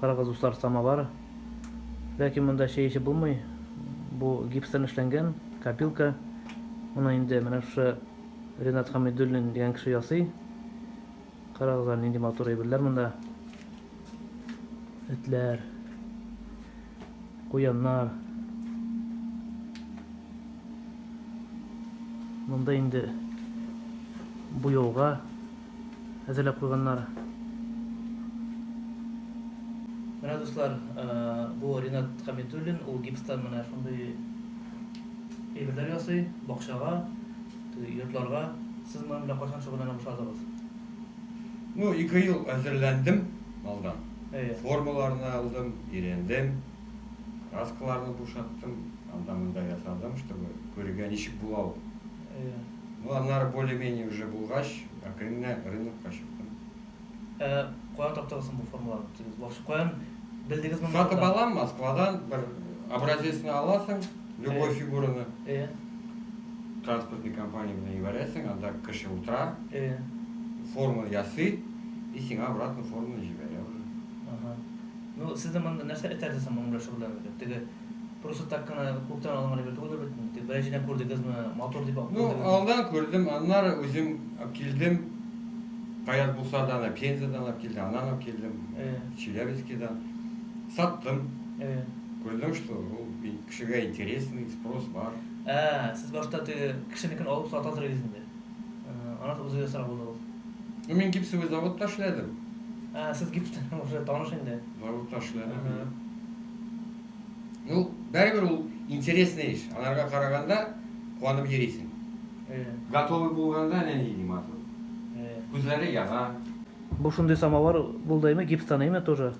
Карагыз дуслар, самовар. Ләкин монда шейші булмый. Бу гипстан эшләнгән копилка. Моны инде менә шушы Ринат Хамидуллин дигән кеше ясый. Карагызлар, нинди матур әйберләр монда. Этләр, куяннар. Монда инде буяуга әзерләп куйганнар. Менә дуслар, бу Ринат Хамидуллин, ул гипстан менә шундый әйберләр ясый, бакчага, йортларга. Сез моның белән кайчан шөгыльләнә башладыгыз? Ну, 2 ел әзерләндем алдан. Формаларны алдым, өйрәндем, краскаларны бушаттым, анда-монда ясадым, чтобы күрергә ничек була ул. Ну, аннары более-менее уже булгач, акрыннан рынокка чыктым. Каян таптыгыз бу формаларны? Каян белдегез моны? Сатып алам, Москвадан бер образецны аласың, любой фигураны. Транспортный компания белән ибәрәсең, анда кеше утыра, форма ясый, и сиңа обратно форманы җибәрә уже. Ну, сездә монда нәрсә әйтәсез моның белән шөгыльләнергә? Теге просто так кына күктән алынган әйбер түгел бит. Теге беренчедән күрдегезме, мотор дип Ну, алдан күрдем, аннары үзем килдем. Каян булса да, Пензадан алып килдем, аннан алып килдем, Челябинскидан. Саттым. Күрдем, что ул кешегә интересный, спрос бар. Сез башта теге кешенекен алып саталдыр идегезме? Аны үзегә сорап булдыгыз. Ну, мен гипсовый заводта эшләдем. Сез гипстан уже таныш инде. Заводта эшләдем. Ну, бәрібір ул интересный эш. Анарга караганда куанып йөрисең. Готовый булганда әнә ни дим атыр. Күзләре яна. Бу шундый самовар булдымы, гипстан эме тоже?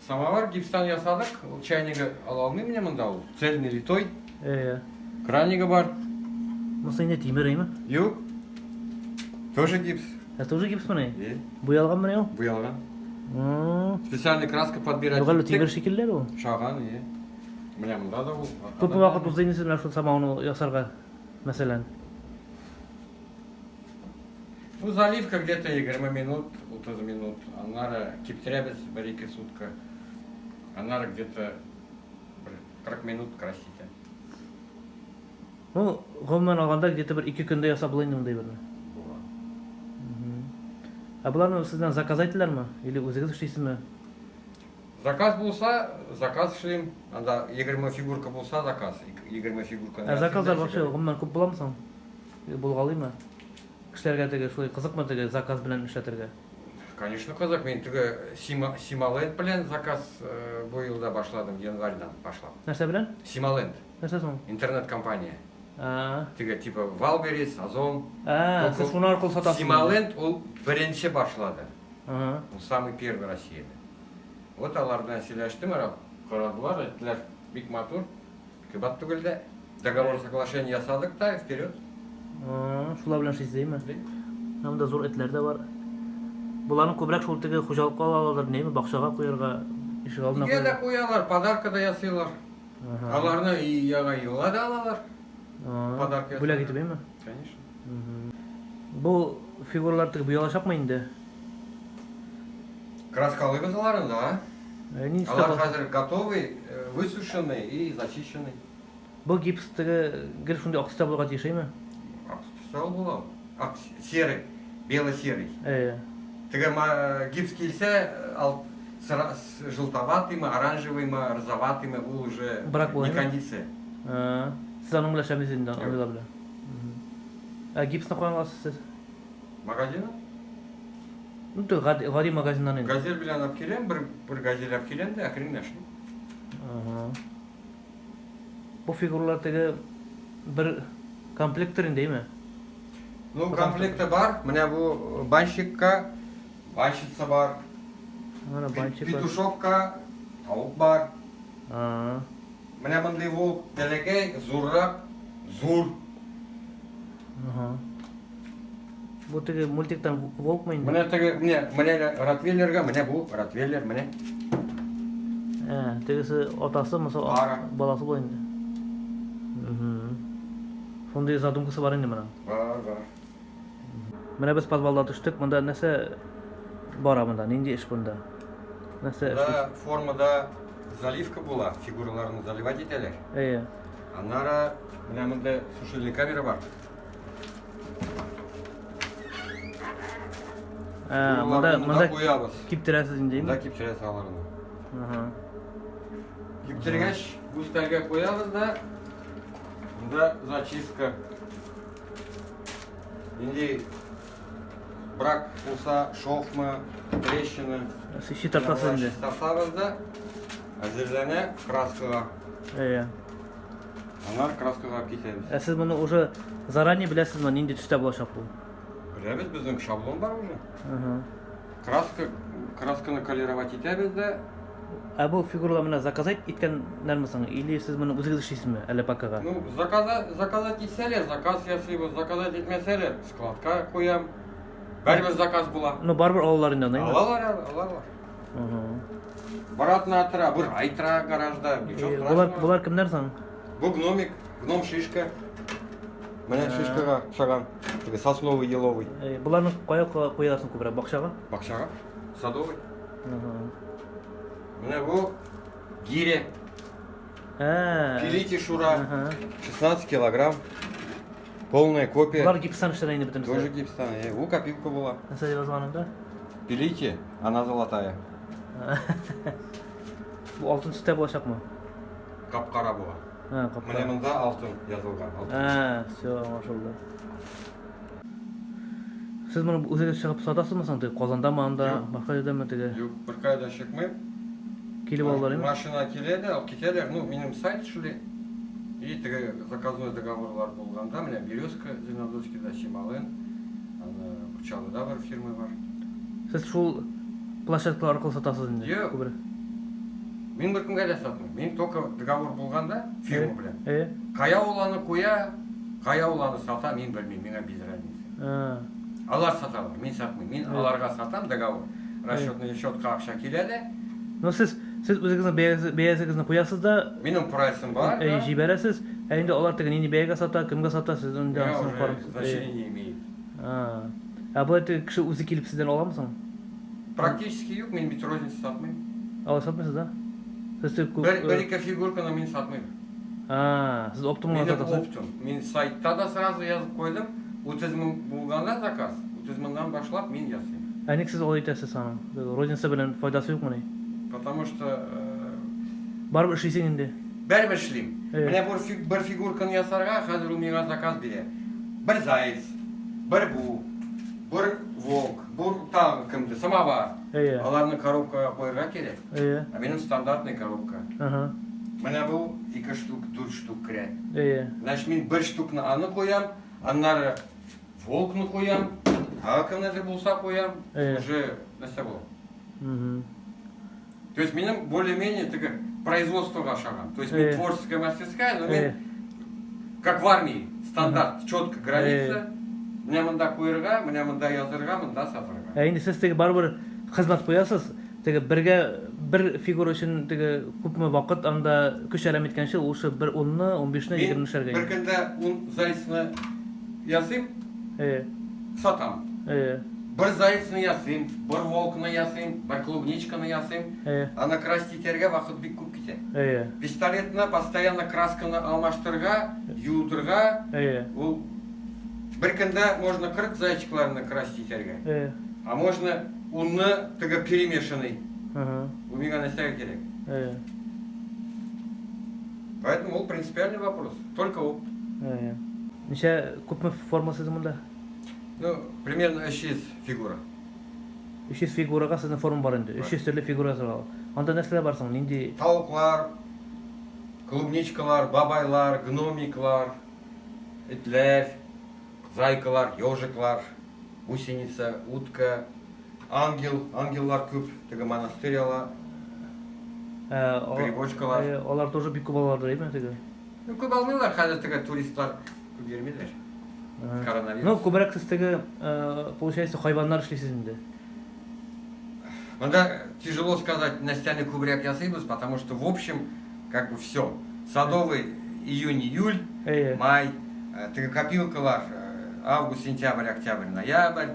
Самовар гипстан ясадык. Ул чайнигы ала алмыйм менә монда ул. Цельный литой. Кранигы бар. Монысы инде тимер эме? Юк. Тоже гипс. Тоже гипс менә? Буялган менә ул? Буялган. Специальный краска подбирать. Югары тимер шикелләр ул. Шаган, Менә монда да ул. Күп вакыт узыйныз менә шул самауны ясарга, мәсәлән. Ну, заливка где-то 20 минут, 30 минут. Аннары киптерәбез 1-2 сутка. Аннары где-то 40 минут красить. Ну, гомумән алганда где-то 2 көндә ясап була инде мондай берне. Буларны сездән заказ ителәләрме? Или үзегез эшлисезме? Заказ булса, заказ эшлим. Анда 20 фигурка булса, заказ. 20 фигурка. Заказлар вообще гомумән күп буламы соң? Булгалыймы? Кешеләргә теге шулай кызыкмы теге заказ белән эшләтергә? Конечно, кызык. Мен теге Сималент белән заказ бу елда башладым, январьдан башлап. Нәрсә белән? Сималент. Нәрсә соң? Интернет-компания. Теге типа Валберис, Озон. Сез шуны аркылы сатасыз. Сималент ул беренче башлады. Ул самый первый Россияда. Вот алар белән сөйләштем, карадылар, әйттеләр, бик матур. Кыбат түгел дә. Договор соглашение ясадык та, вперед. Шулар белән эшлисезме? Монда зур этләр дә бар. Буларны күбрәк шул теге хуҗалыкка алалар, неме, бакчага куярга, ишек алдына куярга. Нигә дә куялар, подарка да ясыйлар. Аларны яңа елга да алалар. Подарка. Бүләк итепме? Конечно. Бу фигуралар теге буялачакмы инде? Краскалыйбыз аларны, да. Алар хәзер готовый, высушенный и зачищенный. Бу гипс теге гел шундый аксыта булырга тиешме? Аксыта була. Серый, бело-серый. Теге гипс килсә, желтоватыймы, оранжевыймы, розоватыймы, ул уже не кондиция. Сез аның белән эшләмисез инде, андыйлар белән. Гипсны каян аласыз сез? Магазинда? Ну, гади магазиннан инде. Газель белән алып киләм, бер газель алып киләм дә, акрын эшлим. Бу фигуралар теге бер комплекттер индеме? Ну, комплекты бар. Менә бу банщикка, банщица бар. Петушовка, тавык бар. Менә мондай волк бәләкәй, зуррак, зур. Бу теге мультиктан волкмы инде? Менә теге, менә Ротвейлерга, менә бу Ротвейлер, менә. Тегесе атасы, мисал, баласы була инде. Шундый задумкасы бар инде менә. Бар. Менә без подвалда төштек, монда нәрсә бара монда, нинди эш монда? Нәрсе Да, формада заливка була, фигураларны заливать етелер. Аннары менә монда сушильный камера бар. Мында куябыз. киптирәсез инде. Монда киптерәс аларны. Киптергәч, бу стәлгә куябыз да монда зачистка. Инде брак булса, шовмы, трещина. Щит тартасыз инде. Тартабыз да әзерләнә краскага. Аннары краскага китәбез. Сез моны уже заранее беләсезме, нинди төстә булачак бу? Беләбез, безнең шаблон бар уже. Красканы колеровать итәбез дә. Бу фигуралар менә заказать иткәннәрме соң, или сез моны үзегез эшлисезме, әле пакага? Ну, заказать итсәләр, заказ ясыйбыз, заказать итмәсәләр, складка куям. Бәрбер заказ була. Ну, барбер алалар инде, нәйме? Алалар. Баратна тора, бер ай тора гаражда, ничего страшного. Булар кемнәр соң? Бу гномик, гном шишка. Менә шишкага шаган. Теге сосновый, еловый. Буларны кая куяларсың күбрәк, бакчага? Бакчага, садовый. Менә бу гире. Пилите шура. 16 килограмм. Полная копия. Булар гипстан эшләнә инде бөтенесе. Тоже гипстан. Бу копилка була. Нәрсә дип язганында? Пилите, она золотая. Бу алтын төстә булачакмы? Капкара була. Менә монда алтын язылган. Всё, аңлашылды. Сез моны үзегез чыгып сатасызмы соң? Казандамы, анда башка жердәме теге? Юк, бер кайда чыкмыйм. Килеп алалар инде. Машина киләде, алып китәләр. Ну, минем сайт шули. И теге заказной договорлар булганда, менә Березка, Зеленодольскийда, Сималын, аны Кучалыда бер фирма бар. Сез шул площадкалар аркылы сатасыз инде? Юк. Мин бер кемгә дә сатмыйм. Мин только договор булганда фирма белән. Кая уланы куя, кая уланы сата, мин белмим, миңа без разница. Алар саталар, мин сатмыйм. Мин аларга сатам договор. Расчетный счетка акча киләде. Ну сез үзегезнең бәясегезне куясыз да, Минем прайсым бар. Җибәрәсез. Инде алар теге нинди бәягә сата, кемгә сата, сез инде аны карыйсыз. Значение не имеет. Бу кеше үзе килеп сездән аламы соң? Практически юк, мин бит розница сатмыйм. Алар сатмыйсыз да? Сез Бер-ике фигурканы мин сатмыйм. Сез оптом сатасыз. Мин сайтта да сразу язып койдым. 30 мең булганда заказ, 30 меңнән башлап мин ясыйм. Ник сез алып итәсез аны? Розница белән файдасы юкмы ни? Потому что барбер эшлисең инде. Бәрбер эшлим. Менә бер фигурканы ясарга хәзер ул миңа заказ бирә. Бер заяц, бер бу, бер волк, бер тагы кемде, самовар. Аларны коробкага коярга кирәк. Минем стандартный коробка. Менә бу 2 штук, 4 штук керә. Значит, мин бер штукны аны коям, аннары волкны коям, кемнедер булса коям, уже нәрсә була. То есть минем более-менее теге производствога шаган. То есть мин творческая мастерская, но мин как в армии, стандарт, четко граница. Менә монда коярга, менә монда язырга, монда сатарга. Инде сез теге барбер хезмәт куясыз, теге бер фигура өчен теге күпме вакыт анда көч әрәм иткәнче, ул шы бер 10-ны, 15-ны, 20-шәргә. Бер көндә 10 зайцны ясыйм, сатам. Бер зайцны ясыйм, бер волкны ясыйм, бер клубничканы ясыйм. Аны краситәргә вакыт бик күп китә. Пистолетны постоянно красканы алмаштырга, юдырга, ул бер көндә можно 40 зайчикларны краситәргә. А можно уны теге перемешанный. У меня нәрсәгә кирәк. Поэтому ул принципиальный вопрос. Только опыт. Ничә күпме формасы монда? Ну, примерно 300 фигура. 300 фигурага сезнең форма бар инде. 300 төрле фигура сорау. Анда нәрсәләр бар соң? Нинди? Тауыклар, клубничкалар, бабайлар, гномиклар, этләр, зайкалар, ежиклар, гусеница, утка, ангеллар күп, теге монастырьлар, грибочкалар. Алар тоже бик күп алалар, әйме теге? Ну, күп алмыйлар, хәзер теге туристлар күп йөрмиләр. Коронавирус. Ну, күбрәк сез теге, получается, хайваннар эшлисез инде. Монда тяжело сказать, Настяны кубряк ясыйбыз, потому что в общем, как бы все. Садовый июнь-июль, май, теге копилкалар август, сентябрь, октябрь, ноябрь,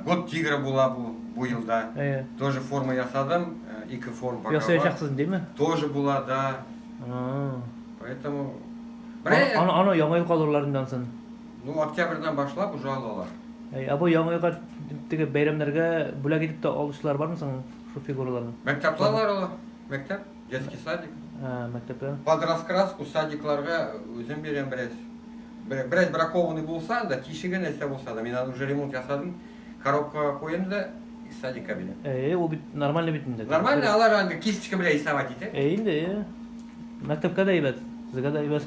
год тигра була бу елда. Тоже форма ясадым, 2 форм пока Ясай бар. жақсызын değil mi? Тоже была, да. Aa. Поэтому... Аны яңа ел калырларындансын. Ну, октябрьдан башлап уже алалар. Абы яңа елга теге бәйрәмнәргә бүләк итеп тә алучылар бармы шу фигураларны? Мәктәпләр ала. Мәктәп, детский садик. Мәктәптә. Под раскраску садикларга үзем берем бераз. Бераз бракованный булса да, тишеге нәрсә булса да, мин аны уже ремонт ясадым. Коробкага коем да, из садика берем. Ул бит нормально бит инде. Нормально, алар аңа кисточка белән рисовать итә. Инде. Мәктәпкә дә әйбәт, сезгә дә әйбәт.